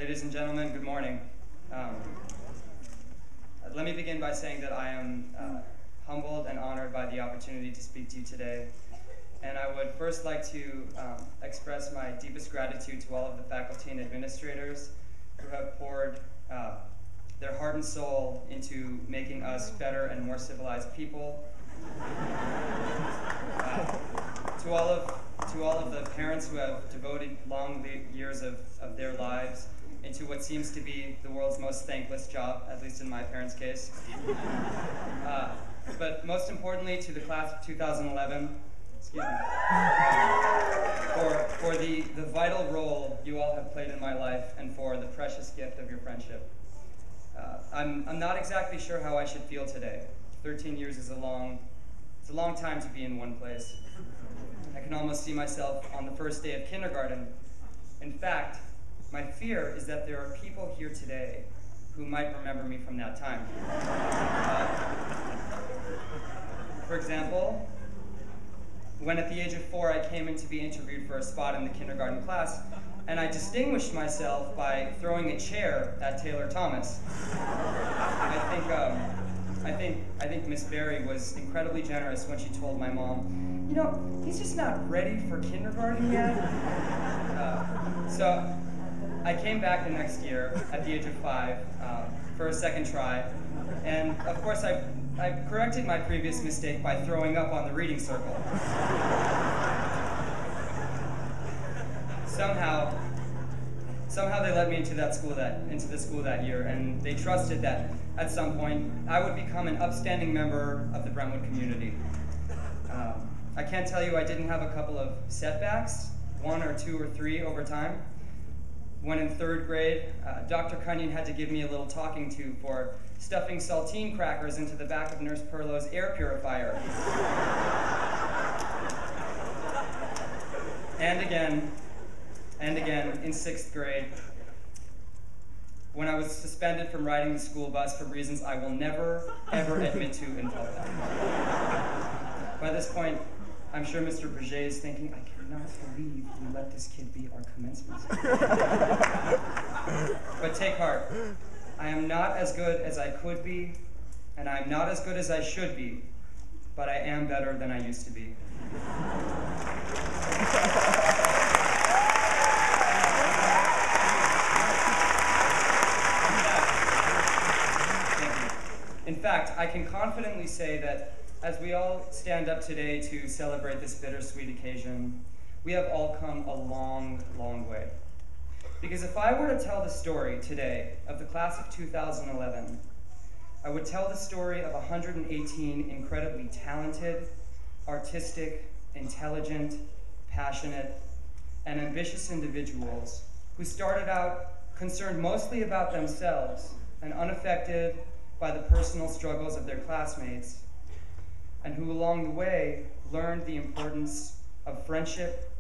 Ladies and gentlemen, good morning. Let me begin by saying that I am humbled and honored by the opportunity to speak to you today. And I would first like to express my deepest gratitude to all of the faculty and administrators who have poured their heart and soul into making us better and more civilized people. To all of the parents who have devoted long years of their lives into what seems to be the world's most thankless job, at least in my parents' case. But most importantly, to the class of 2011, excuse me, for the vital role you all have played in my life and for the precious gift of your friendship. I'm not exactly sure how I should feel today. 13 years is a long time to be in one place. I can almost see myself on the first day of kindergarten. In fact, my fear is that there are people here today who might remember me from that time. For example, when at the age of 4 I came in to be interviewed for a spot in the kindergarten class, and I distinguished myself by throwing a chair at Taylor Thomas. I think Miss Berry was incredibly generous when she told my mom, you know, he's just not ready for kindergarten yet. So I came back the next year at the age of 5 for a second try, and of course I corrected my previous mistake by throwing up on the reading circle. Somehow they let me into the school that year, and they trusted that at some point I would become an upstanding member of the Brentwood community. I can't tell you I didn't have a couple of setbacks, 1 or 2 or 3 over time. When in 3rd grade, Dr. Cunyon had to give me a little talking to for stuffing saltine crackers into the back of Nurse Perlow's air purifier. And again in 6th grade, when I was suspended from riding the school bus for reasons I will never, ever admit to in public. By this point, I'm sure Mr. Berger is thinking, I cannot believe we let this kid be our commencement. But take heart. I am not as good as I could be, and I am not as good as I should be, but I am better than I used to be. In fact, I can confidently say that as we all stand up today to celebrate this bittersweet occasion, we have all come a long, long way. Because if I were to tell the story today of the class of 2011, I would tell the story of 118 incredibly talented, artistic, intelligent, passionate, and ambitious individuals who started out concerned mostly about themselves and unaffected by the personal struggles of their classmates, and who along the way learned the importance of friendship,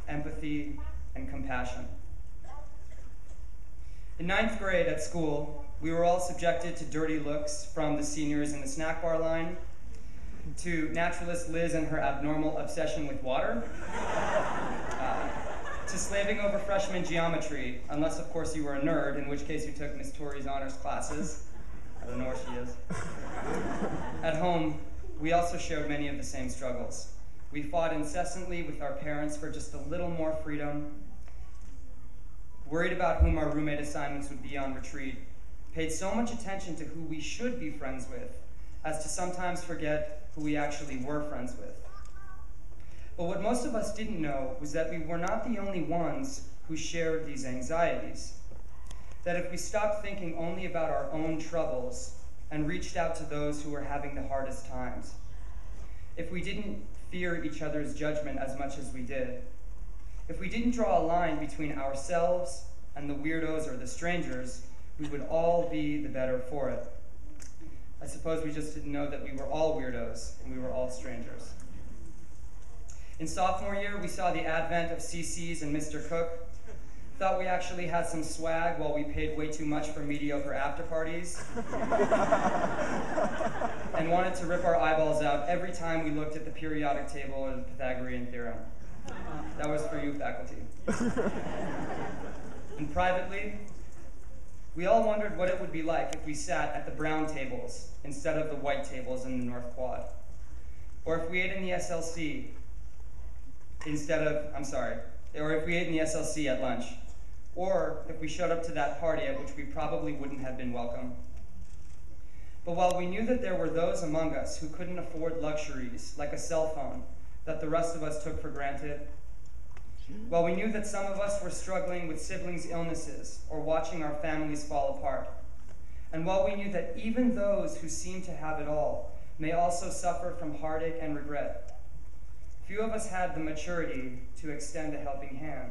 empathy, and compassion. In 9th grade at school, we were all subjected to dirty looks from the seniors in the snack bar line, to naturalist Liz and her abnormal obsession with water, to slaving over freshman geometry, unless of course you were a nerd, in which case you took Miss Tori's honors classes. I don't know where she is. At home, we also showed many of the same struggles. We fought incessantly with our parents for just a little more freedom, worried about whom our roommate assignments would be on retreat, paid so much attention to who we should be friends with, as to sometimes forget who we actually were friends with. But what most of us didn't know was that we were not the only ones who shared these anxieties. That if we stopped thinking only about our own troubles and reached out to those who were having the hardest times, if we didn't fear each other's judgment as much as we did, if we didn't draw a line between ourselves and the weirdos or the strangers, we would all be the better for it. I suppose we just didn't know that we were all weirdos and we were all strangers. In sophomore year, we saw the advent of CC's and Mr. Cook. Thought we actually had some swag while we paid way too much for mediocre after parties. And wanted to rip our eyeballs out every time we looked at the periodic table or the Pythagorean theorem. That was for you, faculty. And privately, We all wondered what it would be like if we sat at the brown tables instead of the white tables in the North Quad. Or if we ate in the SLC or if we ate in the SLC at lunch. Or if we showed up to that party at which we probably wouldn't have been welcome. But while we knew that there were those among us who couldn't afford luxuries like a cell phone that the rest of us took for granted, while we knew that some of us were struggling with siblings' illnesses or watching our families fall apart, and while we knew that even those who seem to have it all may also suffer from heartache and regret, few of us had the maturity to extend a helping hand.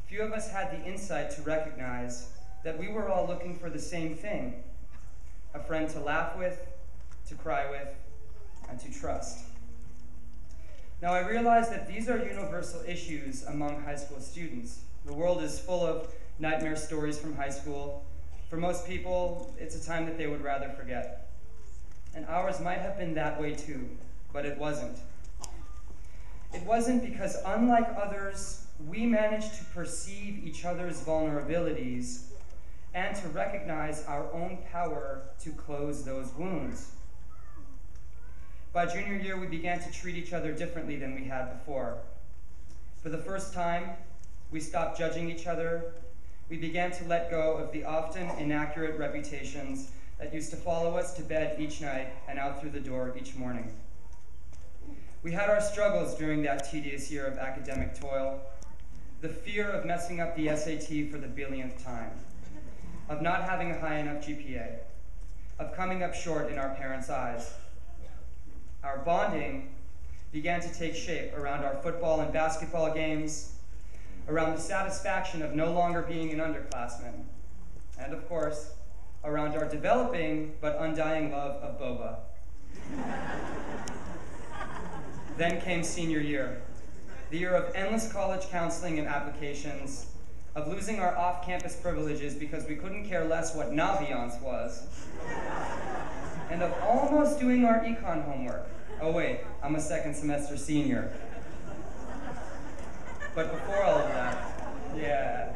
Few of us had the insight to recognize that we were all looking for the same thing: a friend to laugh with, to cry with, and to trust. Now, I realize that these are universal issues among high school students. The world is full of nightmare stories from high school. For most people, it's a time that they would rather forget. And ours might have been that way too, but it wasn't. It wasn't because, unlike others, we managed to perceive each other's vulnerabilities and to recognize our own power to close those wounds. By junior year, we began to treat each other differently than we had before. For the first time, we stopped judging each other. We began to let go of the often inaccurate reputations that used to follow us to bed each night and out through the door each morning. We had our struggles during that tedious year of academic toil. The fear of messing up the SAT for the billionth time, of not having a high enough GPA, of coming up short in our parents' eyes. Our bonding began to take shape around our football and basketball games, around the satisfaction of no longer being an underclassman, and of course, around our developing but undying love of boba. Then came senior year, the year of endless college counseling and applications, of losing our off-campus privileges because we couldn't care less what Naviance was, and of almost doing our econ homework. Oh wait, I'm a second semester senior. But before all of that, yeah.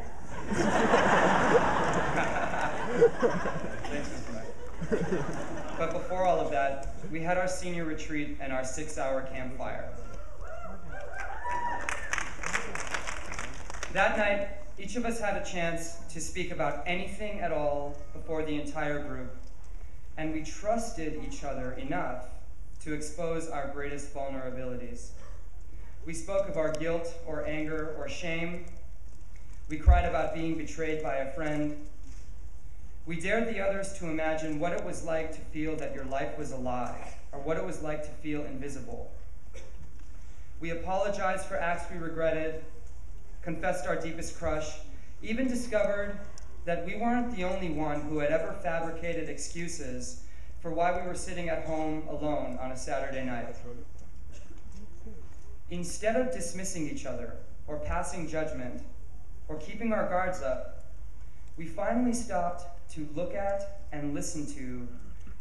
Thanks, Mr. Mike. But before all of that, we had our senior retreat and our 6-hour campfire. That night, each of us had a chance to speak about anything at all before the entire group, and we trusted each other enough to expose our greatest vulnerabilities. We spoke of our guilt or anger or shame. We cried about being betrayed by a friend. We dared the others to imagine what it was like to feel that your life was a lie, or what it was like to feel invisible. We apologized for acts we regretted, confessed our deepest crush, even discovered that we weren't the only one who had ever fabricated excuses for why we were sitting at home alone on a Saturday night. Instead of dismissing each other, or passing judgment, or keeping our guards up, we finally stopped to look at and listen to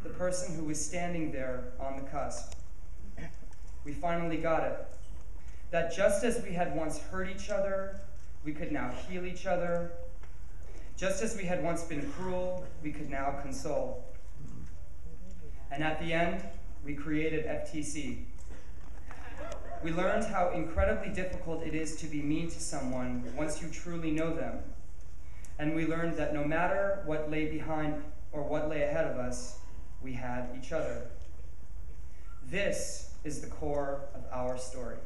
the person who was standing there on the cusp. We finally got it. That just as we had once hurt each other, we could now heal each other. Just as we had once been cruel, we could now console. And at the end, we created FTC. We learned how incredibly difficult it is to be mean to someone once you truly know them. And we learned that no matter what lay behind or what lay ahead of us, we had each other. This is the core of our story.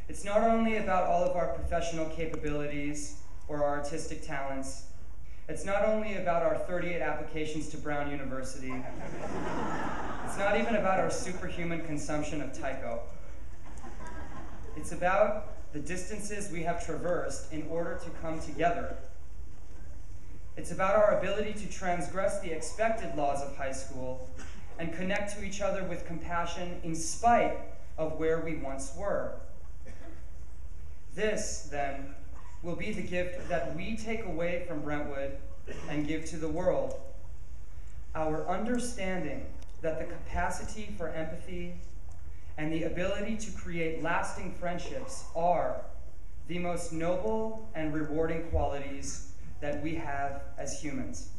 It's not only about all of our professional capabilities or our artistic talents. It's not only about our 38 applications to Brown University. It's not even about our superhuman consumption of Tycho. It's about the distances we have traversed in order to come together. It's about our ability to transgress the expected laws of high school and connect to each other with compassion in spite of where we once were. This, then, will be the gift that we take away from Brentwood and give to the world. Our understanding that the capacity for empathy and the ability to create lasting friendships are the most noble and rewarding qualities that we have as humans.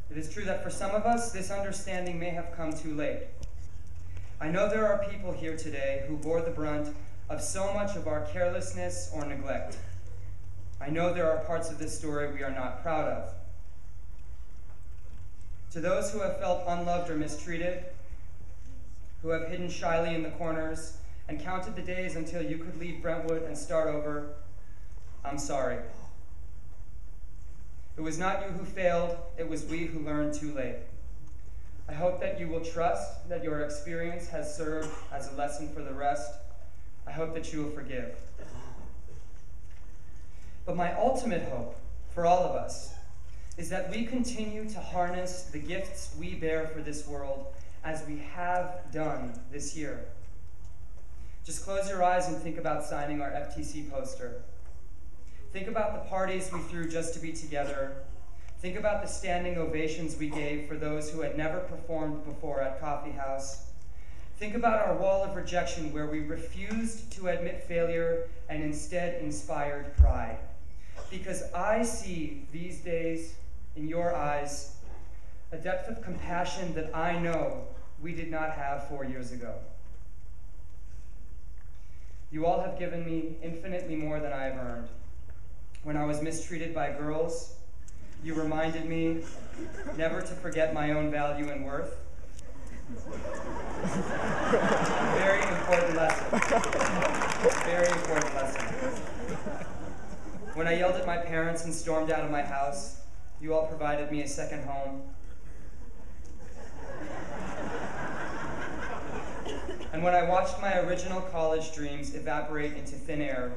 It is true that for some of us, this understanding may have come too late. I know there are people here today who bore the brunt of so much of our carelessness or neglect. I know there are parts of this story we are not proud of. To those who have felt unloved or mistreated, who have hidden shyly in the corners and counted the days until you could leave Brentwood and start over, I'm sorry. It was not you who failed, it was we who learned too late. I hope that you will trust that your experience has served as a lesson for the rest. I hope that you will forgive. But my ultimate hope for all of us is that we continue to harness the gifts we bear for this world as we have done this year. Just close your eyes and think about signing our FTC poster. Think about the parties we threw just to be together. Think about the standing ovations we gave for those who had never performed before at Coffee House. Think about our wall of rejection where we refused to admit failure and instead inspired pride. Because I see these days in your eyes a depth of compassion that I know we did not have 4 years ago. You all have given me infinitely more than I have earned. When I was mistreated by girls, you reminded me never to forget my own value and worth. Very important lesson. Very important lesson. When I yelled at my parents and stormed out of my house, you all provided me a second home. And when I watched my original college dreams evaporate into thin air,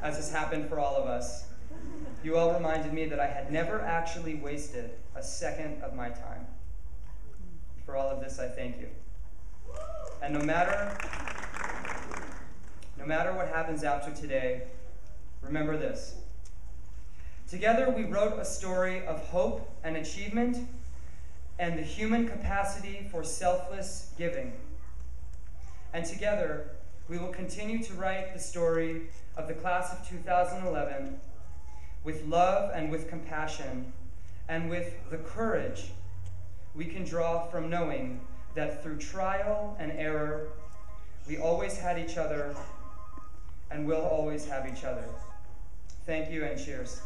as has happened for all of us, you all reminded me that I had never actually wasted a second of my time. For all of this, I thank you. And no matter what happens after today, remember this. Together, we wrote a story of hope and achievement and the human capacity for selfless giving. And together, we will continue to write the story of the class of 2011 with love and with compassion and with the courage we can draw from knowing that through trial and error, we always had each other and will always have each other. Thank you and cheers.